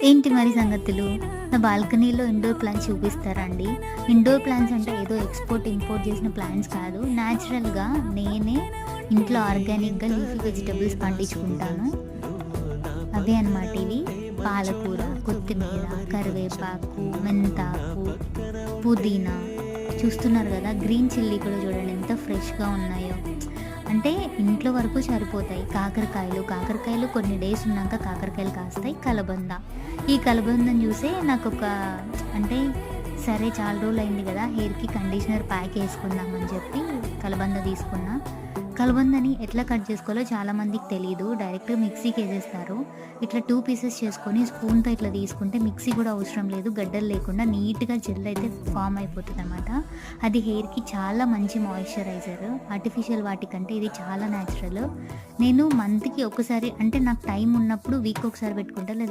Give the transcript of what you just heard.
ఏంటి మరి సంగతులు? నా బాల్కనీలో ఇండోర్ ప్లాంట్స్ చూపిస్తారా అండి? ఇండోర్ ప్లాంట్స్ అంటే ఏదో ఎక్స్‌పోర్ట్, ఇంపోర్ట్ చేసిన ప్లాంట్స్ కాదు. నేచురల్‌గా నేనే ఇంట్లో ఆర్గానిక్‌గా లీఫీ వెజిటబుల్స్ పండించుకుంటాను. అవే అనమాట ఇవి. పాలకూర, కొత్తిమీర, కరివేపాకు, మెంతాకు, పుదీనా చూస్తున్నారు గదా! గ్రీన్ చిల్లీ కూడా చూడండి ఎంత ఫ్రెష్‌గా ఉన్నాయో. అంటే ఇంట్లో వరకు సరిపోతాయి. కాకరకాయలు కొన్ని డేస్ ఉన్నాక కాకరకాయలు కాస్తాయి. కలబంద. ఈ కలబందని చూసే నాకొక అంటే సరే చాలా రోజులయింది గదా! హెయిర్‌కి కండిషనర్ ప్యాక్ ఏసుకుందామని చెప్పి కలబంద తీసుకున్నా. కలబందని ఎట్లా కట్ చేసుకోవాలో చాలామందికి తెలీదు. డైరెక్ట్‌గా మిక్సీకేసేస్తారు. ఇట్లా 2 పీసెస్ చేసుకొని స్పూన్‌తో ఇట్లా తీసుకుంటే మిక్సీ గూడా అవసరం లేదు. గడ్డలు లేకుండా నీట్‌గా జెల్ అయితే ఫార్మ్ అయిపోతదనమాట. అది హెయిర్‌కి చాలా మంచి మాయిశ్చరైజర్. ఆర్టిఫిషియల్ వాటికంటే ఇది చాలా న్యాచురల్. నేను మంత్‌కి ఒకసారి అంటే నాకు టైం ఉన్నప్పుడు వీక్ ఒకసారి పెట్టుకుంటా. లేదంటే